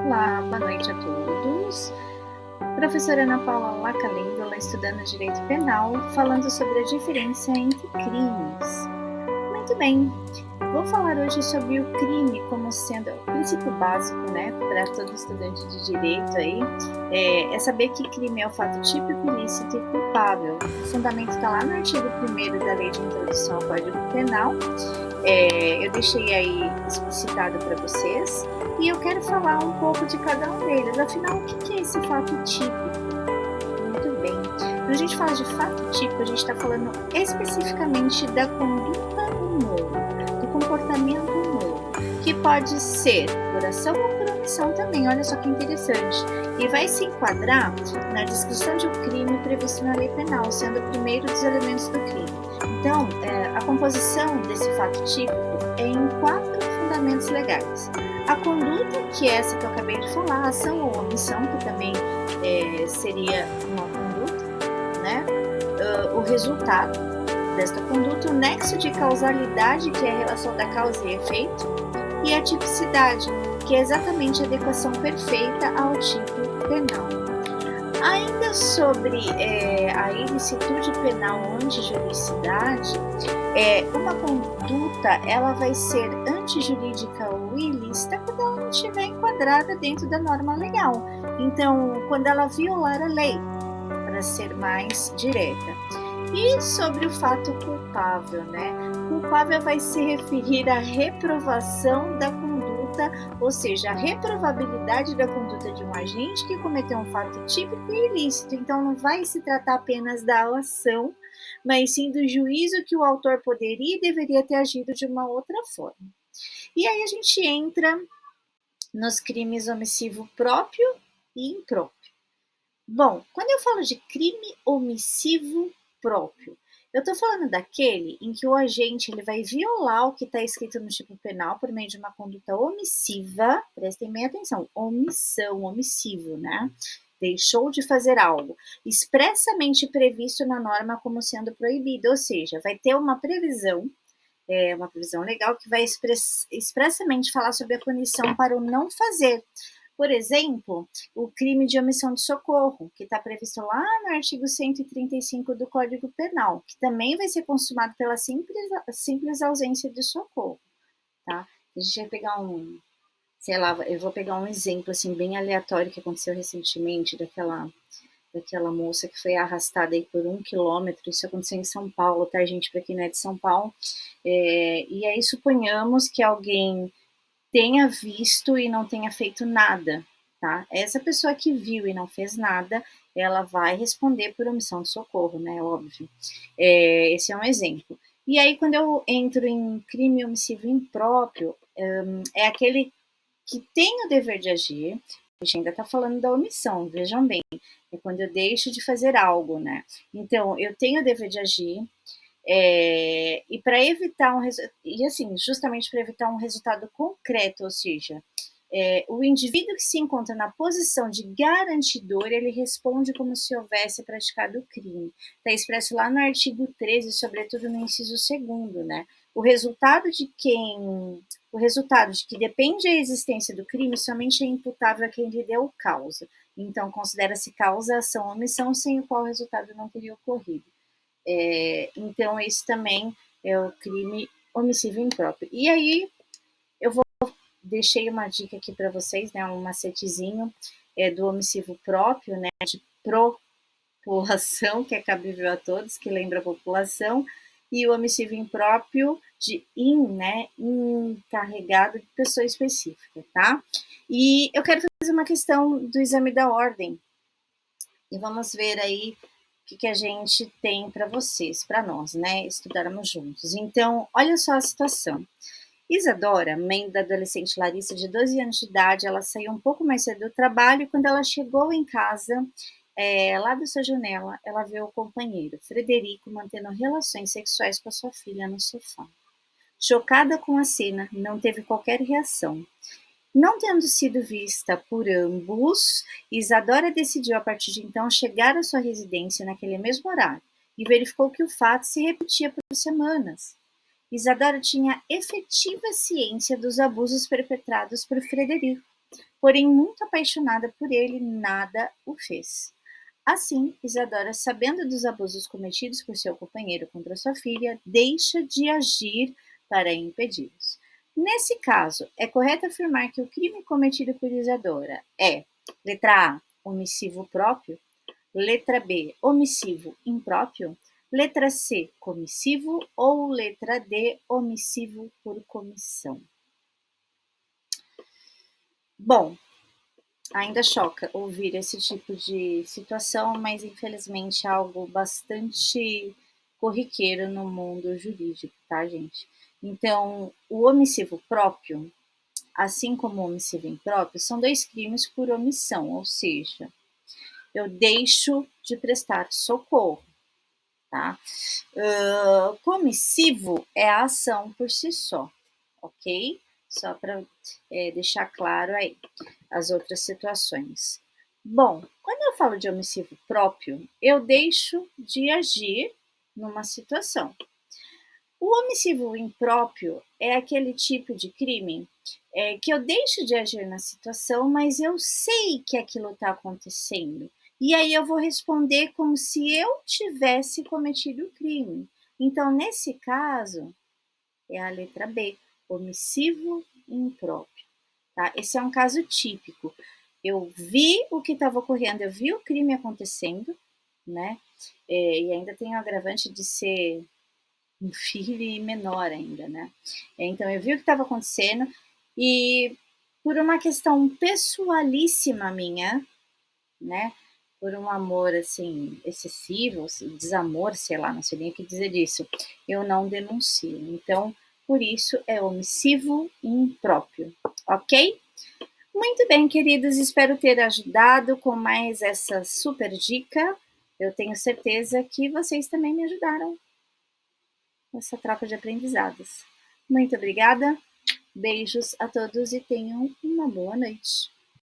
Olá, boa noite a todos. Professora Ana Paula Lacalêndola, estudando Direito Penal, falando sobre a diferença entre crimes. Muito bem, vou falar hoje sobre o crime como sendo o princípio básico, né, para todo estudante de Direito aí, é saber que crime é o fato típico, ilícito e culpável. O fundamento está lá no artigo 1º da Lei de Introdução ao Código Penal. Eu deixei aí explicitado para vocês e eu quero falar um pouco de cada um deles. Afinal, o que é esse fato típico? Muito bem. Quando a gente fala de fato típico, a gente está falando especificamente da conduta humana, do comportamento humano, que pode ser por ação ou por omissão também. Olha só que interessante. E vai se enquadrar na descrição de um crime previsto na lei penal, sendo o primeiro dos elementos do crime. Então, a composição desse fato típico é em 4 fundamentos legais. A conduta, que é essa que eu acabei de falar, a ação ou omissão, que também seria uma conduta, né? O resultado desta conduta, o nexo de causalidade, que é a relação da causa e efeito, e a tipicidade, que é exatamente a adequação perfeita ao tipo penal. Ainda sobre a ilicitude penal ou antijuridicidade, uma conduta ela vai ser antijurídica ou ilícita quando ela não estiver enquadrada dentro da norma legal. Então, quando ela violar a lei, para ser mais direta. E sobre o fato culpável, né? Culpável vai se referir à reprovação da conduta, ou seja, a reprovabilidade da conduta de um agente que cometeu um fato típico e ilícito. Então, não vai se tratar apenas da ação, mas sim do juízo que o autor poderia e deveria ter agido de uma outra forma. E aí a gente entra nos crimes omissivo próprio e impróprio. Bom, quando eu falo de crime omissivo próprio, eu estou falando daquele em que o agente ele vai violar o que está escrito no tipo penal por meio de uma conduta omissiva, prestem bem atenção, omissão, omissivo, né? Deixou de fazer algo expressamente previsto na norma como sendo proibido, ou seja, vai ter uma previsão legal que vai expressamente falar sobre a punição para o não fazer. Por exemplo, o crime de omissão de socorro, que está previsto lá no artigo 135 do Código Penal, que também vai ser consumado pela simples ausência de socorro, tá? A gente vai pegar eu vou pegar um exemplo assim bem aleatório que aconteceu recentemente daquela moça que foi arrastada aí por 1 quilômetro. Isso aconteceu em São Paulo, tá, gente? Para quem não é de São Paulo. E aí suponhamos que alguém tenha visto e não tenha feito nada, tá? Essa pessoa que viu e não fez nada, ela vai responder por omissão de socorro, né? Óbvio. Esse é um exemplo. E aí, quando eu entro em crime omissivo impróprio, é aquele que tem o dever de agir. A gente ainda está falando da omissão, vejam bem. É quando eu deixo de fazer algo, né? Então, eu tenho o dever de agir, e para evitar justamente para evitar um resultado concreto, ou seja, o indivíduo que se encontra na posição de garantidor, ele responde como se houvesse praticado o crime. Está expresso lá no artigo 13, sobretudo no inciso 2º, né? O resultado de que depende a existência do crime somente é imputável a quem lhe deu causa. Então, considera-se causa, ação ou omissão sem o qual o resultado não teria ocorrido. Então, esse também é o crime omissivo impróprio. E aí, deixei uma dica aqui para vocês, né, um macetezinho do omissivo próprio, né, de população, que é cabível a todos, que lembra a população, e o omissivo impróprio de né, encarregado de pessoa específica, tá? E eu quero fazer uma questão do exame da ordem, e vamos ver aí o que a gente tem para vocês, para nós, né, estudarmos juntos. Então, olha só a situação. Isadora, mãe da adolescente Larissa, de 12 anos de idade, ela saiu um pouco mais cedo do trabalho e quando ela chegou em casa, lá da sua janela, ela viu o companheiro, Frederico, mantendo relações sexuais com a sua filha no sofá. Chocada com a cena, não teve qualquer reação. Não tendo sido vista por ambos, Isadora decidiu a partir de então chegar à sua residência naquele mesmo horário e verificou que o fato se repetia por semanas. Isadora tinha efetiva ciência dos abusos perpetrados por Frederico. porém muito apaixonada por ele, nada o fez. Assim, Isadora, sabendo dos abusos cometidos por seu companheiro contra sua filha, deixa de agir para impedi-los. Nesse caso, é correto afirmar que o crime cometido por Isadora é: letra A, omissivo próprio; letra B, omissivo impróprio; letra C, comissivo; ou letra D, omissivo por comissão. Bom, ainda choca ouvir esse tipo de situação, mas infelizmente é algo bastante corriqueiro no mundo jurídico, tá, gente? Então, o omissivo próprio, assim como o omissivo impróprio, são dois crimes por omissão, ou seja, eu deixo de prestar socorro, tá? Comissivo é a ação por si só, ok? Só para deixar claro aí as outras situações. Bom, quando eu falo de omissivo próprio, eu deixo de agir numa situação. O omissivo impróprio é aquele tipo de crime que eu deixo de agir na situação, mas eu sei que aquilo está acontecendo. E aí eu vou responder como se eu tivesse cometido o crime. Então, nesse caso, é a letra B, omissivo impróprio. Tá? Esse é um caso típico. Eu vi o que estava ocorrendo, eu vi o crime acontecendo, né? E ainda tem o agravante de ser um filho e menor ainda, né? Então eu vi o que estava acontecendo e por uma questão pessoalíssima minha, né? Por um amor assim excessivo, desamor, sei lá, não sei nem o que dizer disso, eu não denuncio. Então, por isso é omissivo impróprio, ok? Muito bem, queridos, espero ter ajudado com mais essa super dica. Eu tenho certeza que vocês também me ajudaram nessa troca de aprendizados. Muito obrigada, beijos a todos e tenham uma boa noite.